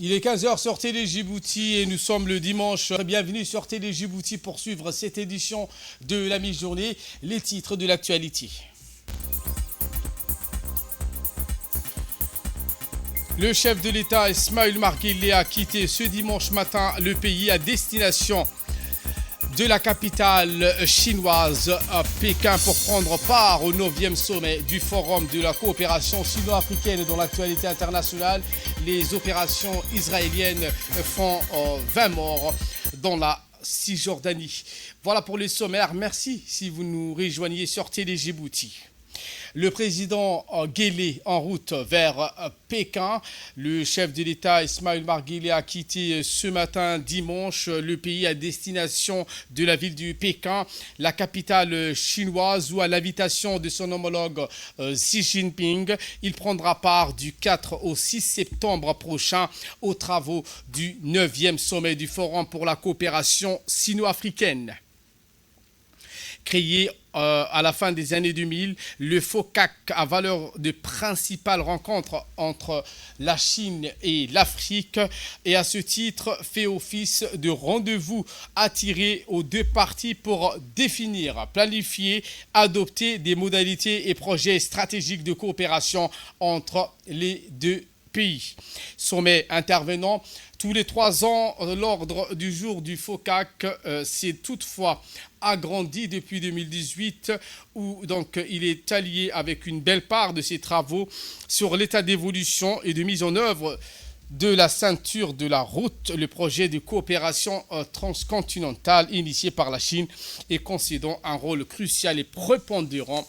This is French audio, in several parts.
Il est 15 heures sur Télé Djibouti et nous sommes le dimanche. Bienvenue sur Télé Djibouti pour suivre cette édition de la mi-journée. Les titres de l'actualité. Le chef de l'État Ismaël Omar Guelleh a quitté ce dimanche matin le pays à destination de la capitale chinoise à Pékin pour prendre part au 9e sommet du Forum de la coopération sino-africaine. Dans l'actualité internationale, les opérations israéliennes font 20 morts dans la Cisjordanie. Voilà pour les sommaires. Merci si vous nous rejoignez sur Télé Djibouti. Le président Guelleh en route vers Pékin. Le chef de l'État Ismaël Omar Guelleh a quitté ce matin dimanche le pays à destination de la ville de Pékin, la capitale chinoise, où à l'invitation de son homologue Xi Jinping, il prendra part du 4 au 6 septembre prochain aux travaux du 9e sommet du Forum pour la coopération sino-africaine. Créé à la fin des années 2000, le FOCAC a valeur de principale rencontre entre la Chine et l'Afrique et à ce titre fait office de rendez-vous attiré aux deux parties pour définir, planifier, adopter des modalités et projets stratégiques de coopération entre les deux pays. Sommet intervenant tous les 3 ans, l'ordre du jour du FOCAC s'est toutefois agrandi depuis 2018, où donc il est allié avec une belle part de ses travaux sur l'état d'évolution et de mise en œuvre de la ceinture de la route, le projet de coopération transcontinentale initié par la Chine et concédant un rôle crucial et prépondérant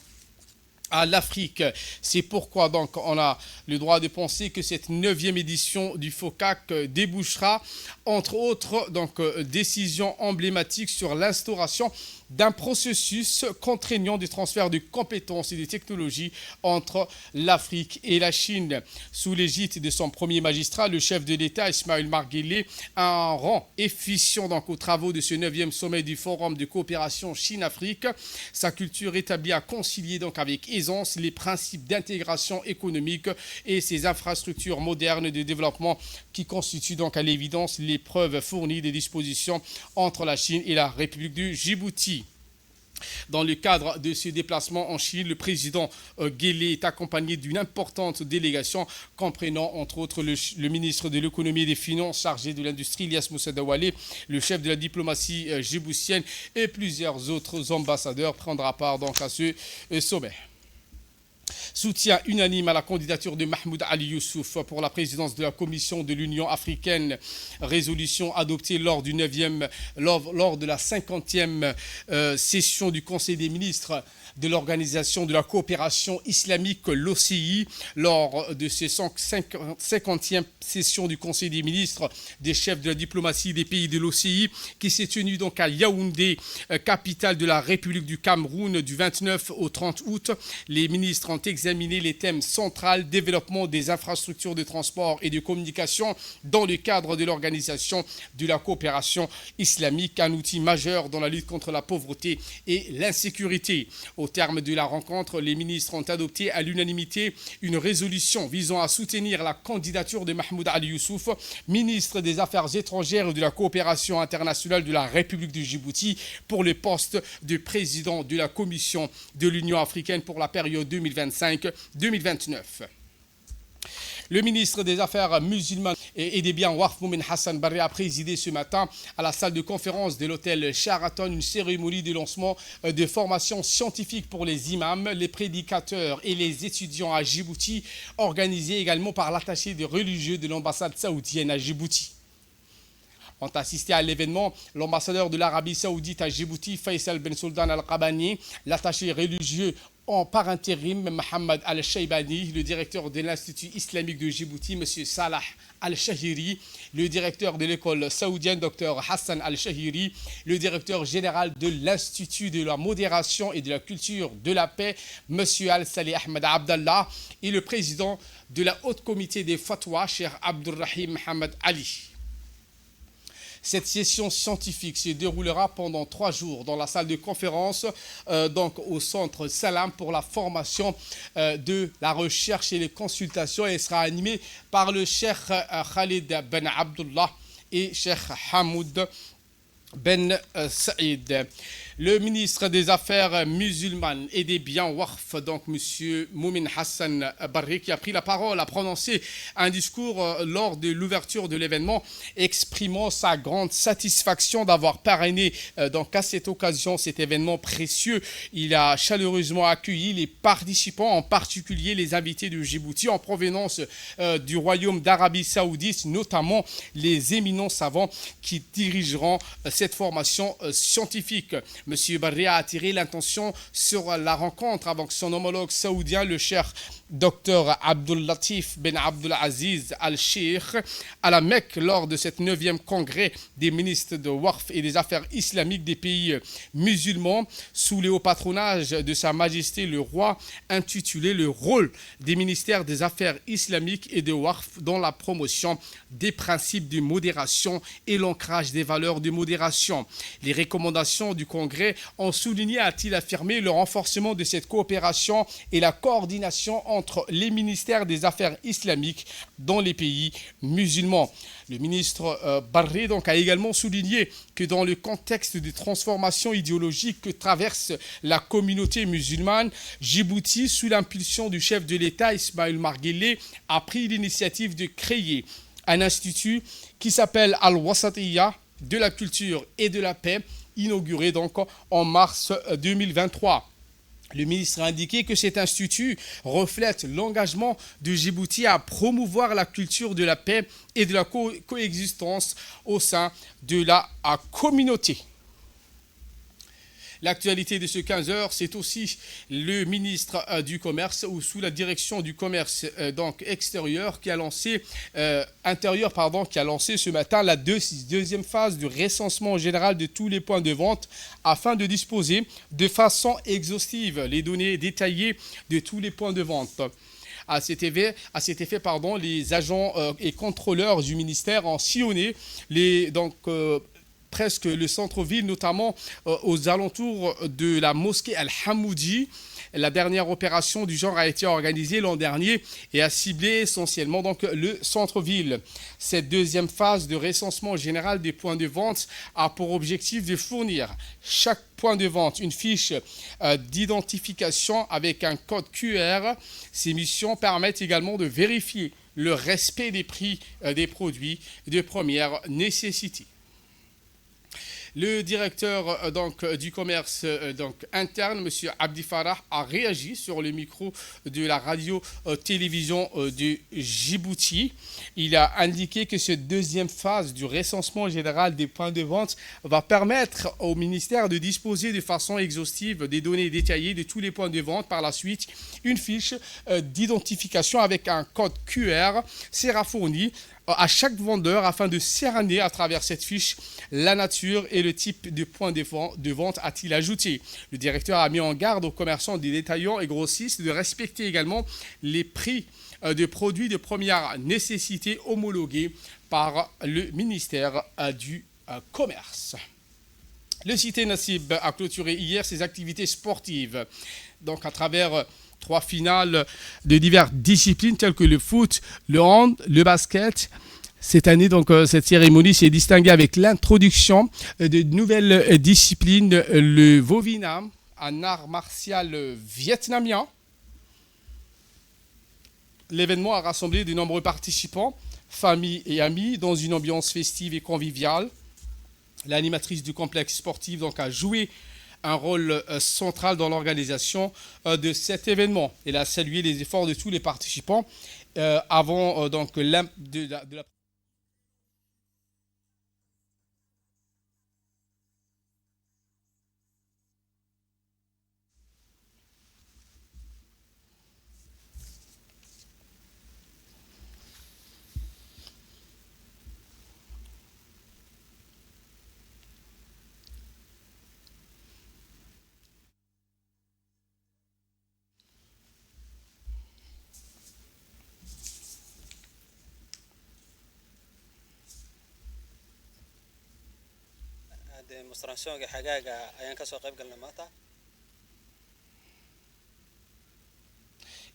à l'Afrique. C'est pourquoi donc on a le droit de penser que cette 9e édition du FOCAC débouchera entre autres donc décisions emblématiques sur l'instauration d'un processus contraignant de transfert de compétences et de technologies entre l'Afrique et la Chine. Sous l'égide de son premier magistrat, le chef de l'État Ismaël Omar Guelleh a un rang efficient donc aux travaux de ce 9e sommet du Forum de coopération Chine-Afrique. Sa culture établie à concilier donc avec aisance les principes d'intégration économique et ses infrastructures modernes de développement qui constituent donc à l'évidence les preuves fournies des dispositions entre la Chine et la République du Djibouti. Dans le cadre de ce déplacement en Chine, le président Guelleh est accompagné d'une importante délégation comprenant entre autres le ministre de l'économie et des finances chargé de l'industrie Ilyas Moussa Dawalé, le chef de la diplomatie djiboutienne et plusieurs autres ambassadeurs prendra part donc à ce sommet. Soutien unanime à la candidature de Mahmoud Ali Youssouf pour la présidence de la Commission de l'Union africaine. Résolution adoptée lors de la 50e session du Conseil des ministres de l'Organisation de la coopération islamique, l'OCI, lors de ces 50e session du Conseil des ministres des chefs de la diplomatie des pays de l'OCI, qui s'est tenue donc à Yaoundé, capitale de la République du Cameroun, du 29 au 30 août. Les ministres ont examiné les thèmes centraux, développement des infrastructures de transport et de communication dans le cadre de l'Organisation de la coopération islamique, un outil majeur dans la lutte contre la pauvreté et l'insécurité. Au terme de la rencontre, les ministres ont adopté à l'unanimité une résolution visant à soutenir la candidature de Mahmoud Ali Youssouf, ministre des Affaires étrangères et de la coopération internationale de la République du Djibouti, pour le poste de président de la Commission de l'Union africaine pour la période 2025-2029. Le ministre des Affaires musulmanes et des biens Waqf Moumen Hassan Barre a présidé ce matin à la salle de conférence de l'hôtel Sheraton une cérémonie de lancement de formation scientifique pour les imams, les prédicateurs et les étudiants à Djibouti, organisée également par l'attaché des religieux de l'ambassade saoudienne à Djibouti. Ont assisté à l'événement l'ambassadeur de l'Arabie saoudite à Djibouti, Faisal Ben Sultan Al-Qabani, l'attaché religieux par intérim, Mohamed Al-Shaybani, le directeur de l'Institut islamique de Djibouti, M. Salah Al-Shahiri, le directeur de l'école saoudienne, Dr Hassan Al-Shahiri, le directeur général de l'Institut de la modération et de la culture de la paix, M. Al-Salih Ahmed Abdallah, et le président de la haute comité des fatwas, Cheikh Abdurrahim Mohamed Ali. Cette session scientifique se déroulera pendant 3 jours dans la salle de conférence, donc au centre Salam pour la formation de la recherche et les consultations et sera animée par le cheikh Khalid Ben Abdullah et cheikh Hamoud Ben Saïd. Le ministre des Affaires musulmanes et des biens Waqf, donc M. Moumin Hassan Barri, qui a pris la parole, a prononcé un discours lors de l'ouverture de l'événement, exprimant sa grande satisfaction d'avoir parrainé donc à cette occasion cet événement précieux. Il a chaleureusement accueilli les participants, en particulier les invités de Djibouti en provenance du Royaume d'Arabie Saoudite, notamment les éminents savants qui dirigeront cette formation scientifique. Monsieur Barri a attiré l'attention sur la rencontre avec son homologue saoudien, le cheikh Dr Abdul Latif Ben Abdul Aziz Al-Sheikh, à la Mecque lors de cette 9e congrès des ministres de Waqf et des affaires islamiques des pays musulmans, sous le haut patronage de Sa Majesté le Roi, intitulé Le rôle des ministères des affaires islamiques et de Waqf dans la promotion des principes de modération et l'ancrage des valeurs de modération. Les recommandations du congrès ont souligné, a-t-il affirmé, le renforcement de cette coopération et la coordination entre les ministères des Affaires islamiques dans les pays musulmans. Le ministre Barri donc, a également souligné que dans le contexte de transformation idéologique que traverse la communauté musulmane, Djibouti, sous l'impulsion du chef de l'État Ismaël Marguelé, a pris l'initiative de créer un institut qui s'appelle Al-Wasatiyya de la culture et de la paix, inauguré donc en mars 2023. Le ministre a indiqué que cet institut reflète l'engagement de Djibouti à promouvoir la culture de la paix et de la coexistence au sein de la communauté. L'actualité de ce 15h, c'est aussi le ministre du Commerce, ou sous la direction du Commerce donc extérieur, qui a lancé, qui a lancé ce matin la deuxième phase du recensement général de tous les points de vente afin de disposer de façon exhaustive les données détaillées de tous les points de vente. À cet effet, les agents et contrôleurs du ministère ont sillonné presque le centre-ville, notamment aux alentours de la mosquée Al-Hamoudi. La dernière opération du genre a été organisée l'an dernier et a ciblé essentiellement donc le centre-ville. Cette deuxième phase de recensement général des points de vente a pour objectif de fournir chaque point de vente une fiche d'identification avec un code QR. Ces missions permettent également de vérifier le respect des prix des produits de première nécessité. Le directeur du commerce interne, M. Abdi Farah, a réagi sur le micro de la radio-télévision de Djibouti. Il a indiqué que cette deuxième phase du recensement général des points de vente va permettre au ministère de disposer de façon exhaustive des données détaillées de tous les points de vente. Par la suite, une fiche d'identification avec un code QR sera fournie à chaque vendeur afin de cerner à travers cette fiche la nature et le type de point de vente, a-t-il ajouté. Le directeur a mis en garde aux commerçants, des détaillants et grossistes de respecter également les prix de produits de première nécessité homologués par le ministère du Commerce. Le Cité Nassib a clôturé hier ses activités sportives, donc à travers 3 finales de diverses disciplines telles que le foot, le hand, le basket. Cette année, donc, cette cérémonie s'est distinguée avec l'introduction de nouvelles disciplines, le Vovinam, un art martial vietnamien. L'événement a rassemblé de nombreux participants, familles et amis, dans une ambiance festive et conviviale. L'animatrice du complexe sportif donc, a joué un rôle central dans l'organisation de cet événement. Elle a salué les efforts de tous les participants avant de la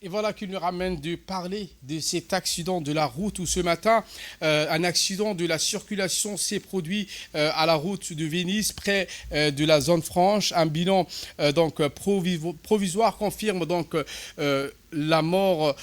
Et voilà qui nous ramène de parler de cet accident de la route où ce matin, un accident de la circulation s'est produit à la route de Venise, près de la zone franche. Un bilan provisoire confirme la mort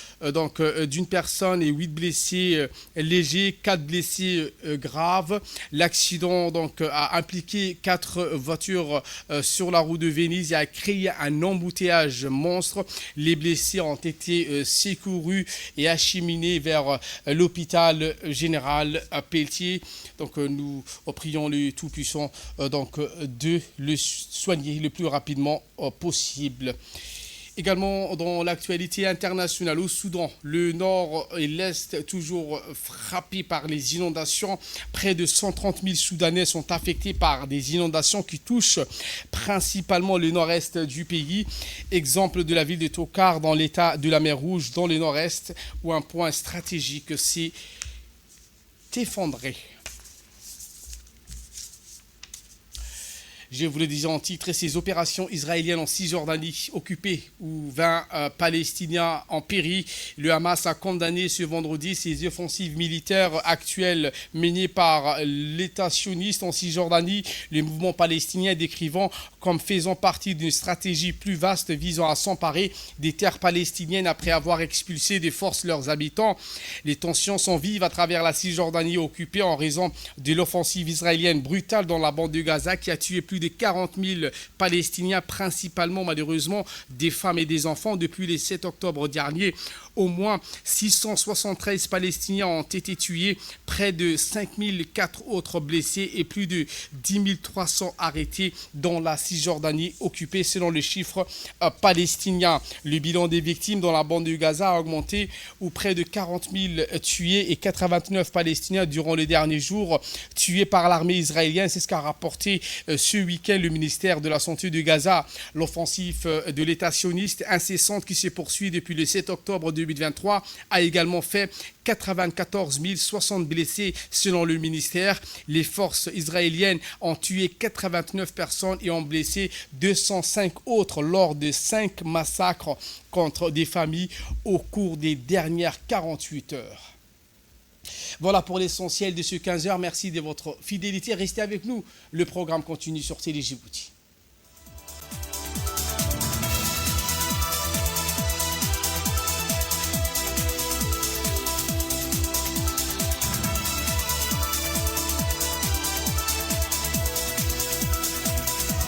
d'une personne et 8 blessés légers, 4 blessés graves. L'accident a impliqué 4 voitures sur la route de Venise et a créé un embouteillage monstre. Les blessés ont été secourus et acheminés vers l'hôpital général Pelletier. Nous prions le Tout-Puissant de le soigner le plus rapidement possible. Également dans l'actualité internationale au Soudan, le nord et l'est toujours frappés par les inondations. Près de 130 000 Soudanais sont affectés par des inondations qui touchent principalement le nord-est du pays. Exemple de la ville de Tokar dans l'état de la mer Rouge dans le nord-est où un point stratégique s'est effondré. Je vous le disais en titre, ces opérations israéliennes en Cisjordanie occupées où 20 Palestiniens ont péri. Le Hamas a condamné ce vendredi ces offensives militaires actuelles menées par l'État sioniste en Cisjordanie. Le mouvement palestinien décrivant comme faisant partie d'une stratégie plus vaste visant à s'emparer des terres palestiniennes après avoir expulsé de force leurs habitants. Les tensions sont vives à travers la Cisjordanie occupée en raison de l'offensive israélienne brutale dans la bande de Gaza qui a tué plus de 40 000 Palestiniens, principalement malheureusement des femmes et des enfants depuis le 7 octobre dernier. Au moins 673 Palestiniens ont été tués, près de 5 004 autres blessés et plus de 10 300 arrêtés dans la Cisjordanie occupée selon les chiffres palestiniens. Le bilan des victimes dans la bande de Gaza a augmenté où près de 40 000 tués et 89 Palestiniens durant les derniers jours tués par l'armée israélienne. C'est ce qu'a rapporté ce week-end le ministère de la Santé de Gaza. L'offensive de l'État sioniste incessante qui se poursuit depuis le 7 octobre 2023 a également fait 94 060 blessés selon le ministère. Les forces israéliennes ont tué 89 personnes et ont blessé 205 autres lors de 5 massacres contre des familles au cours des dernières 48 heures. Voilà pour l'essentiel de ce 15h. Merci de votre fidélité. Restez avec nous. Le programme continue sur Télé Djibouti.